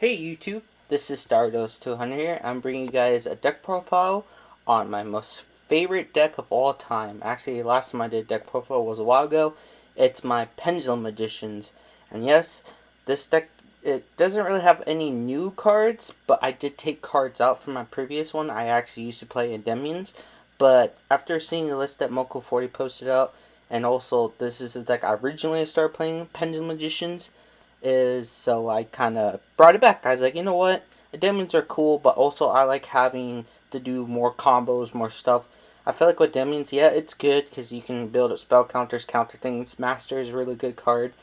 Hey YouTube, this is Stardust200 here. I'm bringing you guys a deck profile on my most favorite deck of all time. Actually, last time I did deck profile was a while ago. It's my Pendulum Magicians. And yes, this deck, it doesn't really have any new cards, but I did take cards out from my previous one. I actually used to play Endymions. But after seeing the list that Moco40 posted out, and also this is the deck I originally started playing, Pendulum Magicians, so I kind of brought it back. I was like, you know what? The demons are cool, but also I like having to do more combos, more stuff. I feel like with demons, yeah, it's good because you can build up spell counters, counter things. Master is a really good card.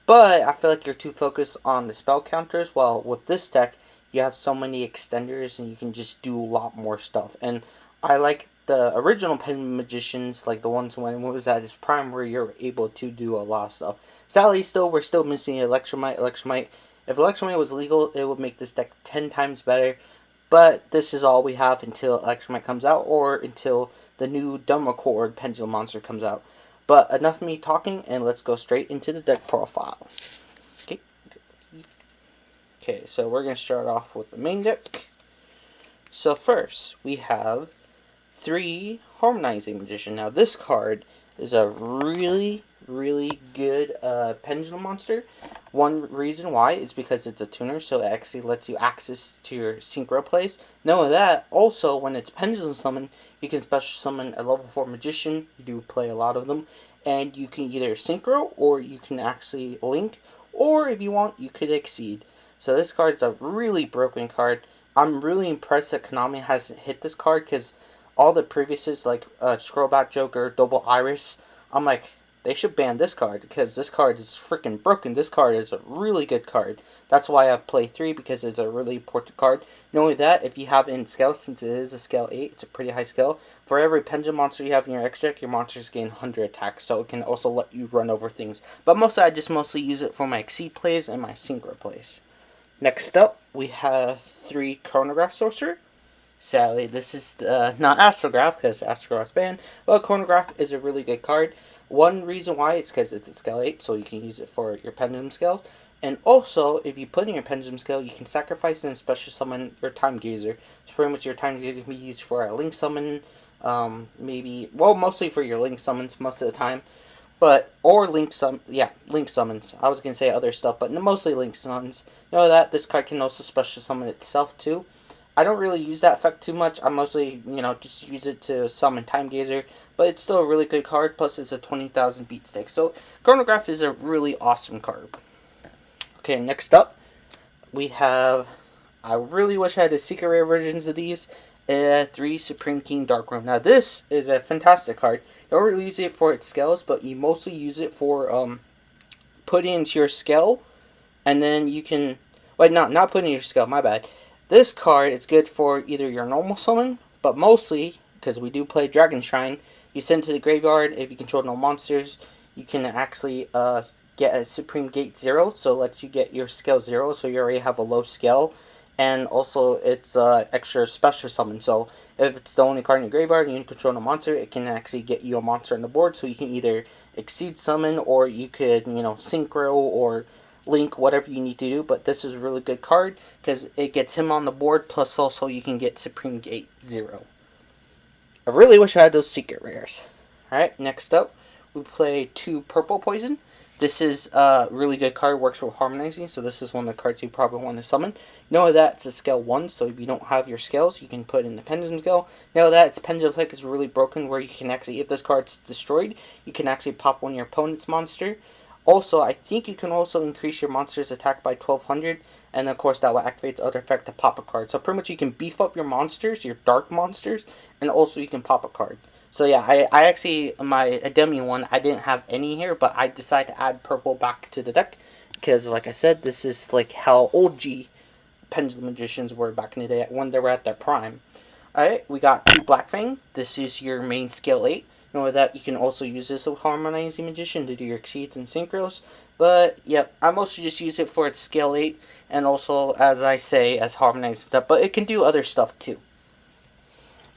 But I feel like you're too focused on the spell counters, while with this deck, you have so many extenders and you can just do a lot more stuff. And I like the original Pen Magicians, like the ones when it was at its prime, where you're able to do a lot of stuff. Sadly, we're still missing Electromite. If Electromite was legal, it would make this deck 10 times better. But this is all we have until Electromite comes out, or until the new Dumb Record Pendulum Monster comes out. But enough of me talking, and let's go straight into the deck profile. Okay, so we're going to start off with the main deck. So first, we have 3 Harmonizing Magician. Now this card is a really good pendulum monster. One reason why is because it's a tuner, so it actually lets you access to your synchro plays. Knowing that, also when it's pendulum summon, you can special summon a level 4 magician. You do play a lot of them, and you can either synchro or you can actually link, or if you want, you could exceed. So this card is a really broken card. I'm really impressed that Konami hasn't hit this card, because all the previouses, like Scrollback Joker, Double Iris, I'm like, they should ban this card, because this card is freaking broken. This card is a really good card. That's why I play 3, because it's a really important card. Not only that, if you have it in scale, since it is a scale 8, it's a pretty high scale. For every pendulum monster you have in your X deck, your monsters gain 100 attacks, so it can also let you run over things. But I just mostly use it for my Exceed plays and my Synchro plays. Next up, we have 3 Chronograph Sorcerer. Sadly, this is not Astrograph, because Astrograph's banned, but Chronograph is a really good card. One reason why is because it's a scale 8, so you can use it for your pendulum scale. And also, if you put in your pendulum scale, you can sacrifice and special summon your Timegazer. So pretty much your Timegazer can be used for a link summon, mostly for your link summons most of the time. Or link summons. I was going to say other stuff, but mostly link summons. You know that this card can also special summon itself too. I don't really use that effect too much. I mostly, just use it to summon Timegazer, but it's still a really good card, plus it's a 20,000 beat stick. So, Chronograph is a really awesome card. Okay, next up, we have, I really wish I had the secret rare versions of these, 3 Supreme King Darkwurm. Now, this is a fantastic card. You don't really use it for its scales, but you mostly use it for, putting into your scale, and then you can, not putting in your scale, my bad. This card is good for either your normal summon, but mostly, because we do play Dragon Shrine, you send to the graveyard. If you control no monsters, you can actually get a Supreme Gate 0, so it lets you get your scale 0, so you already have a low scale. And also, it's extra special summon, so if it's the only card in your graveyard and you control no monster, it can actually get you a monster on the board, so you can either exceed summon, or you could, synchro, or link, whatever you need to do. But this is a really good card because it gets him on the board, plus also you can get Supreme Gate 0. I really wish I had those secret rares. Alright, next up we play 2 Purple Poison. This is a really good card, works with Harmonizing, so this is one of the cards you probably want to summon. Know that it's a scale 1, so if you don't have your scales, you can put in the Pendulum scale. Know that its Pendulum Click is really broken, where you can actually, if this card's destroyed, you can actually pop one of your opponent's monster. Also, I think you can also increase your monster's attack by 1200, and of course that will activate the other effect to pop a card. So pretty much you can beef up your monsters, your dark monsters, and also you can pop a card. So yeah, I actually, my Endymion one, I didn't have any here, but I decided to add purple back to the deck, because like I said, this is like how OG Pendulum Magicians were back in the day, when they were at their prime. Alright, we got 2 Black Fang. This is your main scale 8. Know that you can also use this with Harmonizing Magician to do your exceeds and synchros. But, yep, I mostly just use it for its scale 8, and also, as I say, as Harmonizing stuff. But it can do other stuff too.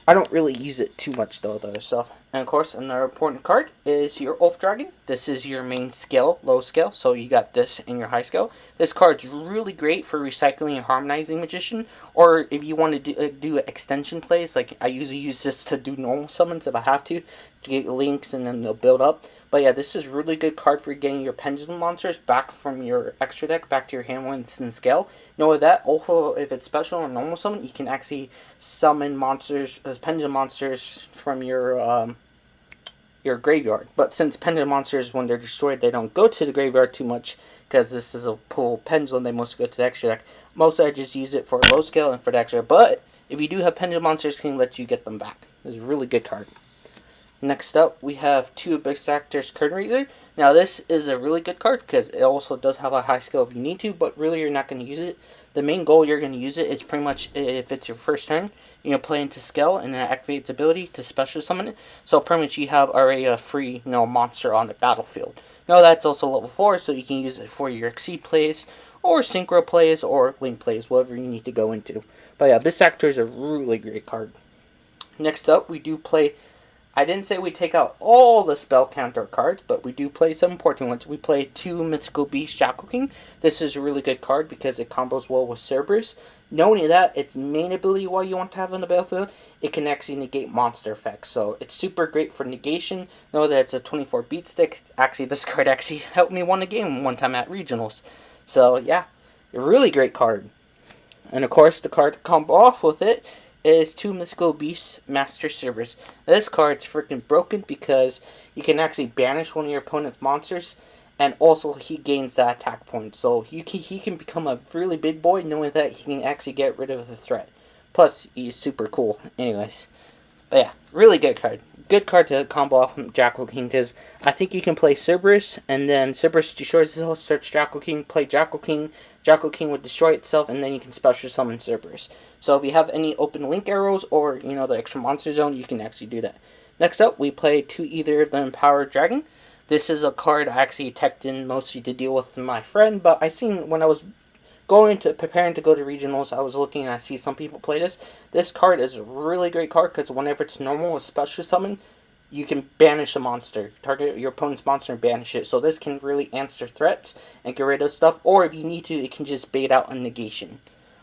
I don't really use it too much though, the other stuff. And of course, another important card is your Oafdragon. This is your main skill, low skill, so you got this in your high skill. This card's really great for recycling your Harmonizing Magician, or if you want to do extension plays, like I usually use this to do normal summons if I have to get links and then they'll build up. But yeah, this is a really good card for getting your pendulum monsters back from your extra deck back to your hand when it's in scale. Know that also, if it's special or normal summon, you can actually summon monsters, pendulum monsters from your graveyard. But since pendulum monsters, when they're destroyed, they don't go to the graveyard too much because this is a pool pendulum. They mostly go to the extra deck. Mostly, I just use it for low scale and for the extra. But if you do have pendulum monsters, it can let you get them back. It's a really good card. Next up, we have two Abductor's Chronograph. Now, this is a really good card because it also does have a high skill if you need to, but really you're not going to use it. The main goal you're going to use it is pretty much if it's your first turn, you know, play into scale and then activate its ability to special summon it. So pretty much you have already a free, you know, monster on the battlefield. Now that's also level 4, so you can use it for your Exceed plays, or Synchro plays, or Link plays, whatever you need to go into. But yeah, this actor is a really great card. Next up, we do play... I didn't say we take out all the spell counter cards, but we do play some important ones. We play 2 Mythical Beast Jackal King. This is a really good card because it combos well with Cerberus. Not only that, its main ability what you want to have on the battlefield, it can actually negate monster effects. So it's super great for negation. Know that it's a 24 beat stick. Actually, this card actually helped me win a game one time at Regionals. So yeah, a really great card. And of course, the card to combo off with it is 2 Mythical Beasts Master Cerberus. This card's freaking broken because you can actually banish one of your opponent's monsters, and also he gains that attack point. So he can become a really big boy, knowing that he can actually get rid of the threat. Plus, he's super cool. Anyways, but yeah, really good card. Good card to combo off from Jackal King because I think you can play Cerberus, and then Cerberus destroys itself, search Jackal King, play Jackal King. Jackal King would destroy itself, and then you can special summon Cerberus. So if you have any open link arrows or, you know, the extra monster zone, you can actually do that. Next up, we play Either of the Empowered Dragon. This is a card I actually teched in mostly to deal with my friend, but I seen when I was preparing to go to regionals, I was looking and I see some people play this. This card is a really great card because whenever it's normal with special summon, you can banish a monster. Target your opponent's monster and banish it. So this can really answer threats and get rid of stuff. Or if you need to, it can just bait out a negation.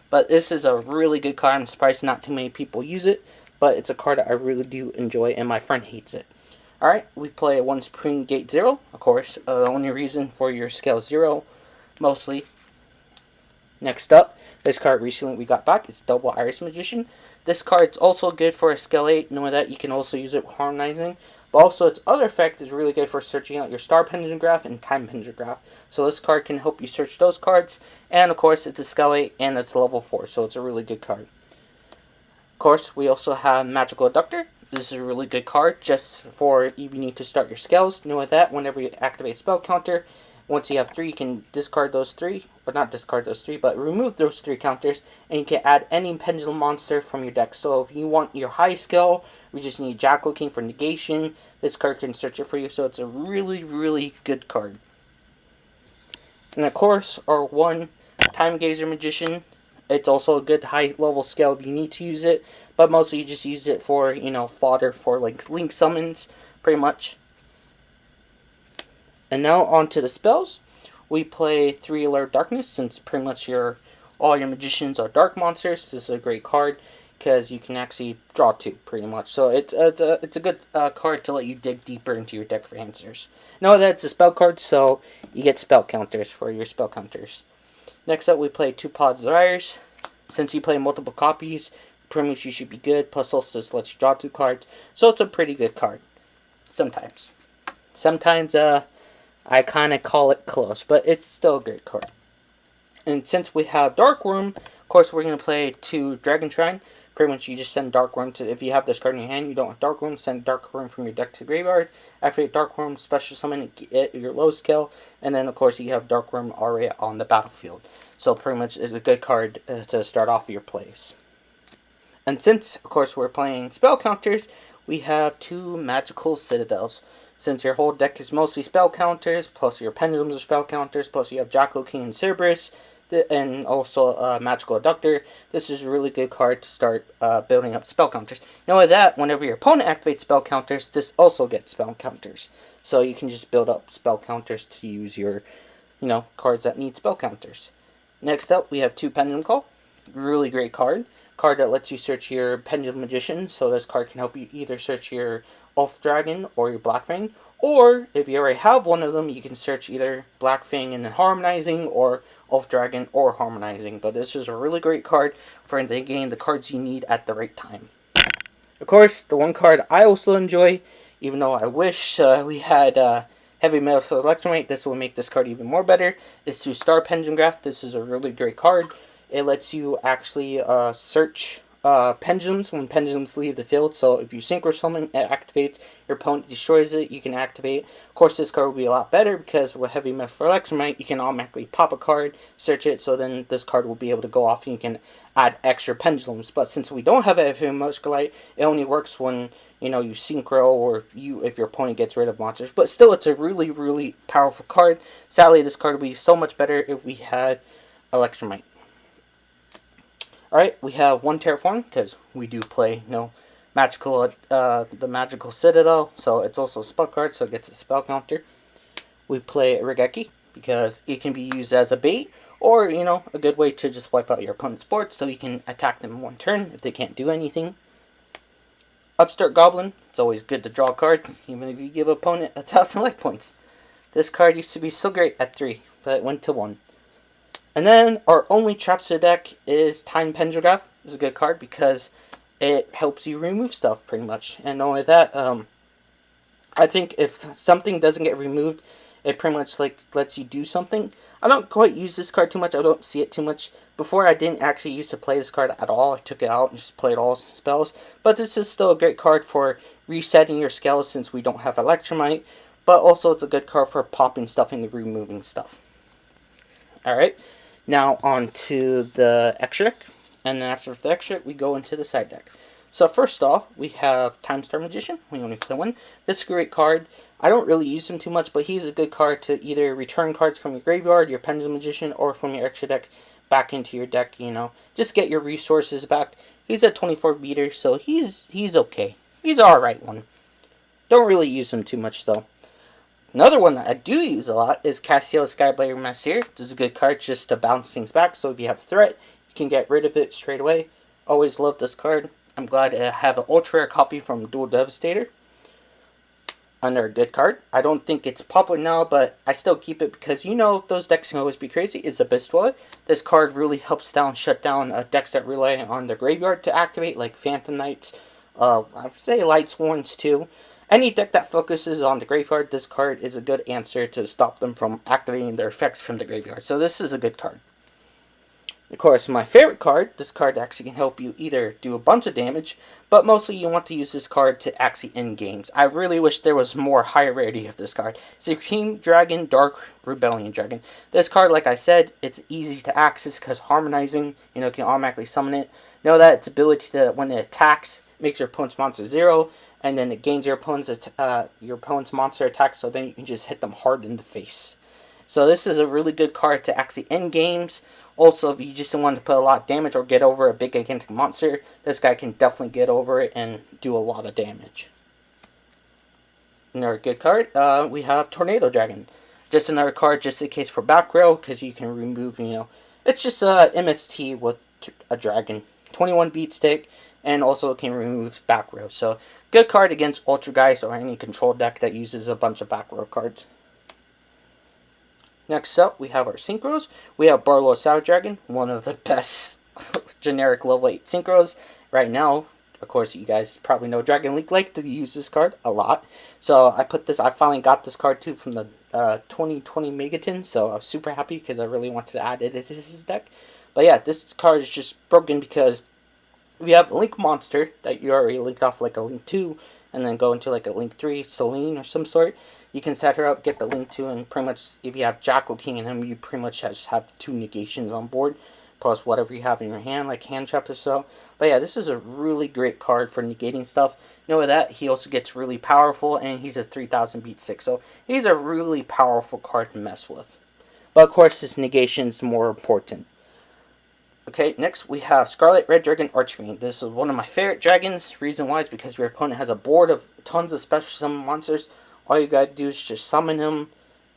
But this is a really good card. I'm surprised not too many people use it. But it's a card that I really do enjoy, and my friend hates it. Alright, we play 1 Supreme Gate 0. Of course, the only reason for your scale 0, mostly. Next up, this card recently we got back. It's Double Iris Magician. This card's also good for a scale 8. Knowing that you can also use it with Harmonizing. But also its other effect is really good for searching out your Star Pendulumgraph and Time Pendulumgraph. So this card can help you search those cards. And of course it's a scale 8 and it's level 4. So it's a really good card. Of course we also have Magical Abductor. This is a really good card just for if you need to start your scales. Knowing that whenever you activate spell counter, once you have 3, you can discard those 3, or not discard those 3, but remove those 3 counters, and you can add any pendulum monster from your deck. So if you want your high skill, we just need Jackal King for negation. This card can search it for you, so it's a really, really good card. And of course, our 1 Timegazer Magician. It's also a good high level skill if you need to use it, but mostly you just use it for, you know, fodder for like link summons, pretty much. And now on to the spells. We play 3 Allure of Darkness, since pretty much all your magicians are dark monsters. This is a great card because you can actually draw 2 pretty much. So it's a good card to let you dig deeper into your deck for answers. Know that it's a spell card, so you get spell counters for your spell counters. Next up, we play 2 Pod Desires. Since you play multiple copies, pretty much you should be good. Plus, also just lets you draw 2 cards, so it's a pretty good card. Sometimes, I kind of call it close, but it's still a great card. And since we have Darkwurm, of course we're going to play 2 Dragon Shrine. Pretty much you just send Darkwurm to, if you have this card in your hand, you don't want Darkwurm, send Darkwurm from your deck to the graveyard. Activate Darkwurm, special summon it your low skill, and then of course you have Darkwurm already on the battlefield. So pretty much is a good card to start off your plays. And since, of course, we're playing spell counters, we have 2 Magical Citadels. Since your whole deck is mostly spell counters, plus your pendulums are spell counters, plus you have Jackal King and Cerberus, and also Magical Abductor. This is a really good card to start building up spell counters. Not only that, whenever your opponent activates spell counters, this also gets spell counters. So you can just build up spell counters to use your, cards that need spell counters. Next up, we have 2 Pendulum Call. Really great card. Card that lets you search your Pendulum Magician. So this card can help you either search your Oafdragon or your Black Fang. Or, if you already have one of them, you can search either Black Fang and Harmonizing, or Oafdragon or Harmonizing. But this is a really great card for getting the cards you need at the right time. Of course, the one card I also enjoy, even though I wish we had Heavy Metal Electromite, this will make this card even more better, is through Star Pendulumgraph. This is a really great card. It lets you actually search pendulums when pendulums leave the field. So if you synchro summon, it activates, your opponent destroys it, you can activate. Of course, this card will be a lot better because with Heavy Metal Electromite, you can automatically pop a card, search it, so then this card will be able to go off and you can add extra pendulums. But since we don't have a Heavy Metal Scarlight, it only works when you synchro, or if your opponent gets rid of monsters. But still, it's a really, really powerful card. Sadly, this card would be so much better if we had Electromite. Alright, we have 1 Terraforming, because we do play, the Magical Citadel, so it's also a spell card, so it gets a spell counter. We play Raigeki, because it can be used as a bait, or, a good way to just wipe out your opponent's board, so you can attack them in one turn if they can't do anything. Upstart Goblin, it's always good to draw cards, even if you give opponent 1,000 life points. This card used to be so great at 3, but it went to 1. And then our only traps to the deck is Time Pendulumgraph. It's a good card because it helps you remove stuff pretty much. And not only that, I think if something doesn't get removed, it pretty much lets you do something. I don't quite use this card too much. I don't see it too much. Before, I didn't actually used to play this card at all. I took it out and just played all spells. But this is still a great card for resetting your scales since we don't have Electromite. But also it's a good card for popping stuff and removing stuff. Alright. Now on to the extra deck, and then after the extra deck, we go into the side deck. So first off, we have Timestar Magician. We only play 1. This is a great card. I don't really use him too much, but he's a good card to either return cards from your graveyard, your Pendulum Magician, or from your extra deck back into your deck, Just get your resources back. He's a 24 beater, so he's okay. He's alright one. Don't really use him too much, though. Another one that I do use a lot is Castel Skyblaster Musketeer. This is a good card just to bounce things back, so if you have a threat, you can get rid of it straight away. Always love this card. I'm glad to have an ultra rare copy from Dual Devastator. Another good card. I don't think it's popular now, but I still keep it because those decks can always be crazy. Is Abyss Dweller. This card really helps shut down decks that rely on the graveyard to activate, like Phantom Knights. I would say Light Sworns too. Any deck that focuses on the graveyard, this card is a good answer to stop them from activating their effects from the graveyard. So this is a good card. Of course, my favorite card, this card actually can help you either do a bunch of damage, but mostly you want to use this card to actually end games. I really wish there was more higher rarity of this card. Supreme Dragon, Dark Rebellion Dragon. This card, like I said, it's easy to access because Harmonizing, can automatically summon it. Know that its ability to, when it attacks, makes your opponent's monster 0, and then it gains your opponent's monster attack, so then you can just hit them hard in the face. So this is a really good card to actually end games. Also, if you just want to put a lot of damage or get over a big gigantic monster, this guy can definitely get over it and do a lot of damage. Another good card, we have Tornado Dragon. Just another card just in case for back row, because you can remove, it's just a MST with a dragon. 21 beat stick, and also it can remove back row. So, good card against Ultra Guys or any control deck that uses a bunch of back row cards. Next up, we have our synchros. We have Barlow Savage Dragon, one of the best generic level 8 synchros right now. Of course, you guys probably know Dragon League like to use this card a lot. So I finally got this card too from the 2020 Megaton. So I was super happy because I really wanted to add it to this deck. But yeah, this card is just broken because we have a Link monster that you already linked off like a Link 2, and then go into like a Link 3, Celine or some sort. You can set her up, get the Link 2, and pretty much if you have Jackal King in him, you pretty much just have 2 negations on board, plus whatever you have in your hand, like hand trap or so. But yeah, this is a really great card for negating stuff. Know that he also gets really powerful, and he's a 3000 beat 6, so he's a really powerful card to mess with. But of course, his negation is more important. Okay, next we have Scarlet Red Dragon Archfiend. This is one of my favorite dragons. Reason why is because your opponent has a board of tons of special summon monsters. All you gotta do is just summon him,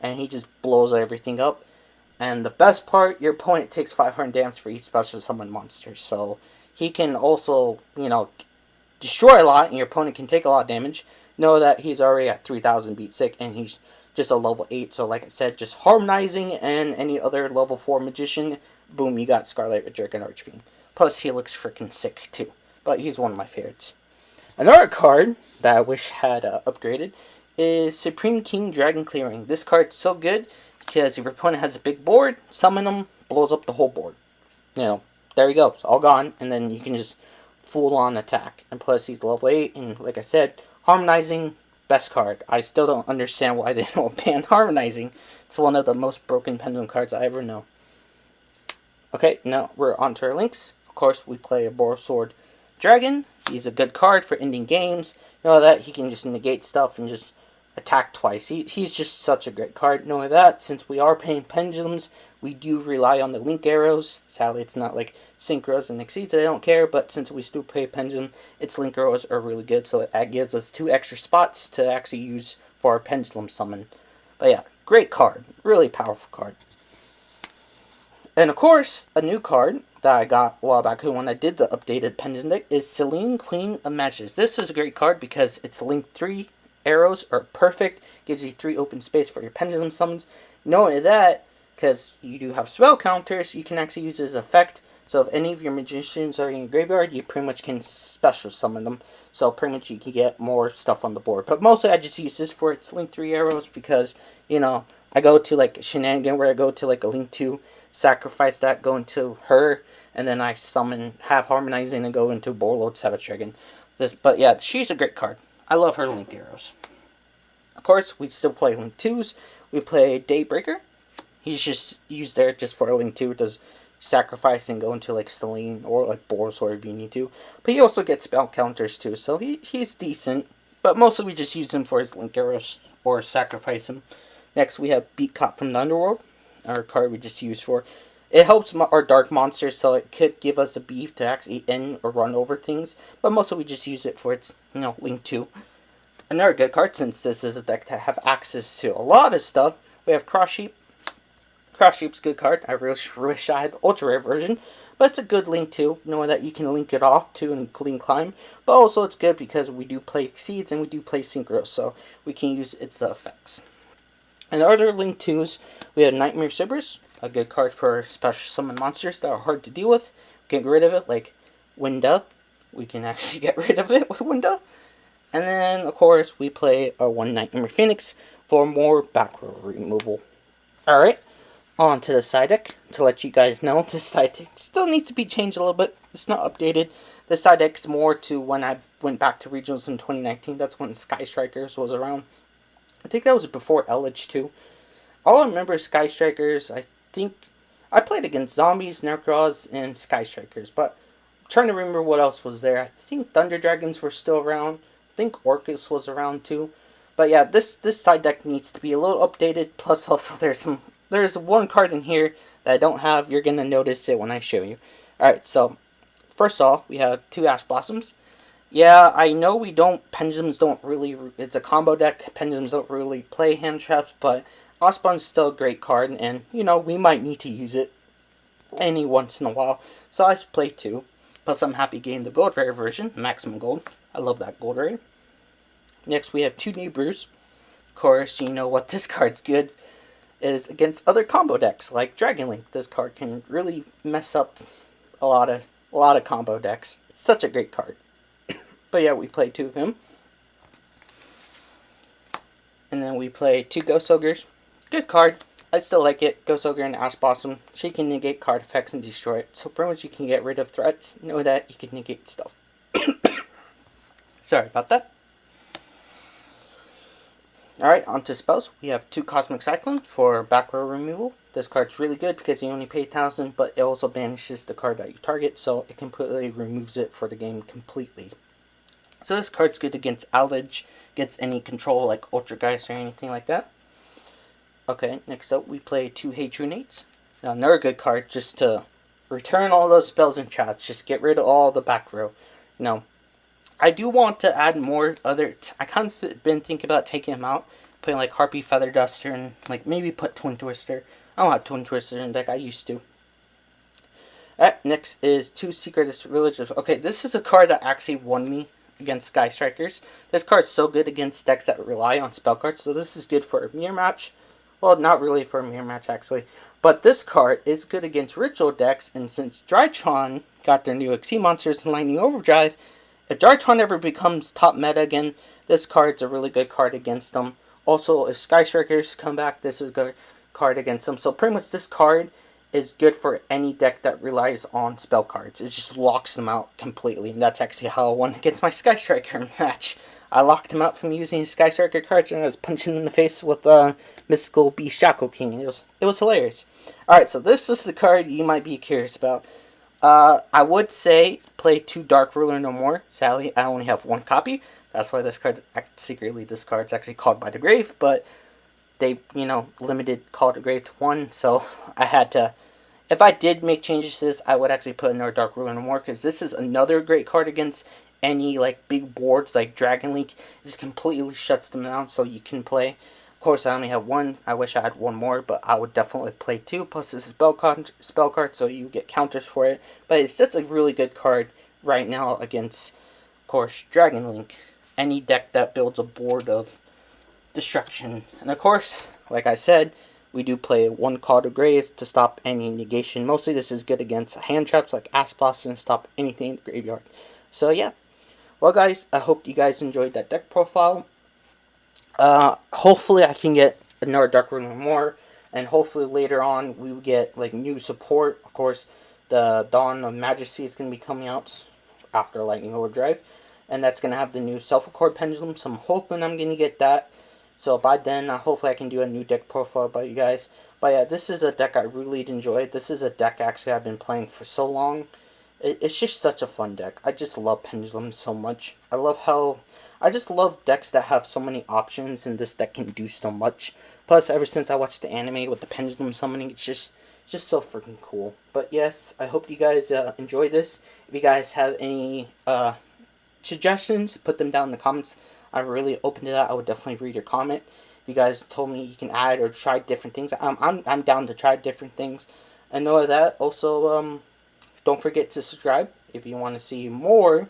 and he just blows everything up. And the best part, your opponent takes 500 damage for each special summon monster. So he can also, destroy a lot, and your opponent can take a lot of damage. Know that he's already at 3,000 beat sick, and he's just a level 8. So like I said, just Harmonizing and any other level 4 magician. Boom, you got Scarlet Red Dragon Archfiend. Plus, he looks freaking sick, too. But he's one of my favorites. Another card that I wish had upgraded is Supreme King Dragon Clearing. This card's so good because if your opponent has a big board, summon him, blows up the whole board. There you go. It's all gone, and then you can just full-on attack. And plus, he's level 8, and like I said, Harmonizing, best card. I still don't understand why they don't ban Harmonizing. It's one of the most broken Pendulum cards I ever know. Okay, now we're on to our links. Of course, we play a Borreload Dragon. He's a good card for ending games. Know that he can just negate stuff and just attack twice. He's just such a great card. Know that since we are playing pendulums, we do rely on the link arrows. Sadly, it's not like synchros and exceeds. I don't care, but since we still play pendulum, its link arrows are really good. So it gives us 2 extra spots to actually use for our pendulum summon. But yeah, great card. Really powerful card. And of course, a new card that I got a while back when I did the updated pendulum deck is Selene, Queen of Matches. This is a great card because its link 3 arrows are perfect. Gives you 3 open space for your pendulum summons. Knowing that, because you do have spell counters, you can actually use this effect. So if any of your magicians are in your graveyard, you pretty much can special summon them. So pretty much you can get more stuff on the board. But mostly I just use this for its link 3 arrows because, I go to like a shenanigan where I go to like a link 2. Sacrifice that, go into her, and then I summon, have Harmonizing, and go into Borreload Savage Dragon. But yeah, she's a great card. I love her link arrows. Of course, we still play link 2s. We play Daybreaker. He's just used there just for a link 2. It does sacrifice and go into like Selene or like Borreload if you need to. But he also gets spell counters too, so he's decent. But mostly we just use him for his link arrows or sacrifice him. Next we have Beat Cop from the Underworld. Our card we just use for. It helps our dark monsters, so it could give us a beef to actually end or run over things. But mostly we just use it for its, link 2. Another good card, since this is a deck that have access to a lot of stuff. We have Cross Sheep. Cross Sheep's a good card. I really wish I had the ultra rare version. But it's a good link 2, knowing that you can link it off to and clean climb. But also it's good because we do play Exceeds and we do play Synchros, so we can use its effects. And other link 2s, we have Nightmare Cerberus, a good card for special summon monsters that are hard to deal with. Get rid of it, like Winda. We can actually get rid of it with Winda. And then, of course, we play our 1 Nightmare Phoenix for more back row removal. Alright, on to the side deck. To let you guys know, this side deck still needs to be changed a little bit. It's not updated. The side deck's more to when I went back to regionals in 2019. That's when Sky Strikers was around. I think that was before Eldritch too. All I remember is Sky Strikers. I think I played against Zombies, Necros, and Sky Strikers, but I'm trying to remember what else was there. I think Thunder Dragons were still around. I think Orcus was around too. But yeah, this side deck needs to be a little updated. Plus, also there's one card in here that I don't have. You're gonna notice it when I show you. All right, so first off, we have 2 Ash Blossoms. Yeah, I know pendulums don't really, it's a combo deck, pendulums don't really play hand traps, but Osbon's still a great card, and, we might need to use it any once in a while, so I play 2. Plus, I'm happy getting the gold rare version, maximum gold. I love that gold rare. Next, we have 2 New Brews. Of course, you know what this card's good is against other combo decks, like Dragon Link. This card can really mess up a lot of combo decks. It's such a great card. But yeah, we play 2 of him. And then we play 2 Ghost Ogres. Good card. I still like it. Ghost Ogre and Ash Blossom. She can negate card effects and destroy it. So pretty much you can get rid of threats. Know that you can negate stuff. Sorry about that. Alright, on to spells. We have 2 Cosmic Cyclone for back row removal. This card's really good because you only pay 1,000, but it also banishes the card that you target, so it completely removes it for the game completely. So this card's good against Allage, gets any control like Ultra Geist or anything like that. Okay, next up we play 2 Hatrunates. Now another good card just to return all those spells and traps. Just get rid of all the back row. Now, I do want to add more other... I kind of been thinking about taking them out. Putting like Harpy Feather Duster and like maybe put Twin Twister. I don't have Twin Twister in the deck, I used to. Alright, next is 2 Secret Religious. Okay, this is a card that actually won me against Sky Strikers. This card's so good against decks that rely on spell cards, so this is good for a mirror match. Well, not really for a mirror match, actually. But this card is good against ritual decks, and since Drytron got their new XC monsters in Lightning Overdrive, if Drytron ever becomes top meta again, this card's a really good card against them. Also, if Sky Strikers come back, this is a good card against them. So pretty much this card is good for any deck that relies on spell cards. It just locks them out completely. And that's actually how I won against my Sky Striker match. I locked him out from using Sky Striker cards, and I was punching him in the face with Mythical Beast Jackal King. It was hilarious. Alright, so this is the card you might be curious about. I would say play 2 Dark Ruler no more. Sadly, I only have 1 copy. That's why this card's actually called by the grave, but they, limited Call to Grave to 1, so I had to... If I did make changes to this, I would actually put another Dark Ruler no more, because this is another great card against any, big boards, like Dragon League. It just completely shuts them down, so you can play. Of course, I only have 1. I wish I had 1 more, but I would definitely play 2. Plus, this is spell card, so you get counters for it. But it's such a really good card right now against, of course, Dragon Link. Any deck that builds a board of destruction. And of course, like I said, we do play 1 Call to Grave to stop any negation. Mostly this is good against hand traps like Ash Blast and stop anything in the graveyard. So yeah. Well guys, I hope you guys enjoyed that deck profile. Hopefully I can get another Dark Ruler more. And hopefully later on we will get new support. Of course, the Dawn of Majesty is going to be coming out after Lightning Overdrive. And that's going to have the new Self-Accord Pendulum. So I'm hoping I'm going to get that. So by then, hopefully I can do a new deck profile by you guys. But yeah, this is a deck I really enjoyed. This is a deck actually I've been playing for so long. It's just such a fun deck. I just love Pendulum so much. I just love decks that have so many options, and this deck can do so much. Plus, ever since I watched the anime with the Pendulum summoning, it's just so freaking cool. But yes, I hope you guys enjoyed this. If you guys have any suggestions, put them down in the comments. I'm really open to that. I would definitely read your comment. If you guys told me you can add or try different things, I'm down to try different things. And know that. Also, don't forget to subscribe if you want to see more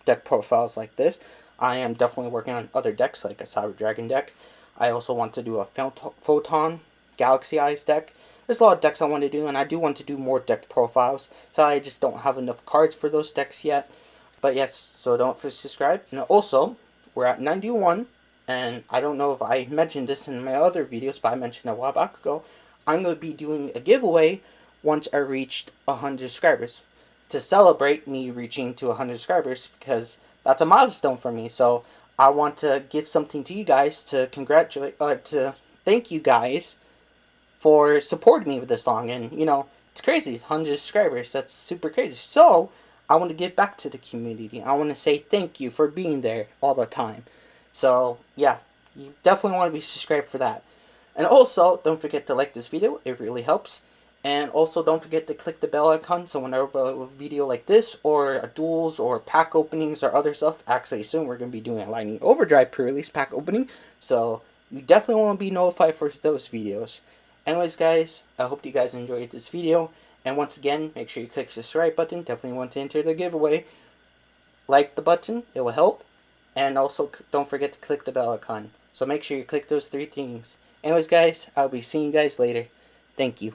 deck profiles like this. I am definitely working on other decks like a Cyber Dragon deck. I also want to do a Photon Galaxy Eyes deck. There's a lot of decks I want to do, and I do want to do more deck profiles. So I just don't have enough cards for those decks yet. But yes, so don't forget to subscribe. And also, we're at 91, and I don't know if I mentioned this in my other videos, but I mentioned a while back ago. I'm going to be doing a giveaway once I reached 100 subscribers. To celebrate me reaching to 100 subscribers, because that's a milestone for me. So I want to give something to you guys to to thank you guys for supporting me with this song. And, it's crazy, 100 subscribers, that's super crazy. So I want to give back to the community. I want to say thank you for being there all the time. So, yeah, you definitely want to be subscribed for that. And also, don't forget to like this video. It really helps. And also, don't forget to click the bell icon so whenever a video like this, or duels, or pack openings, or other stuff, actually soon we're going to be doing a Lightning Overdrive pre-release pack opening. So, you definitely want to be notified for those videos. Anyways, guys, I hope you guys enjoyed this video. And once again, make sure you click the subscribe button. Definitely want to enter the giveaway. Like the button, it will help. And also, don't forget to click the bell icon. So make sure you click those 3 things. Anyways, guys, I'll be seeing you guys later. Thank you.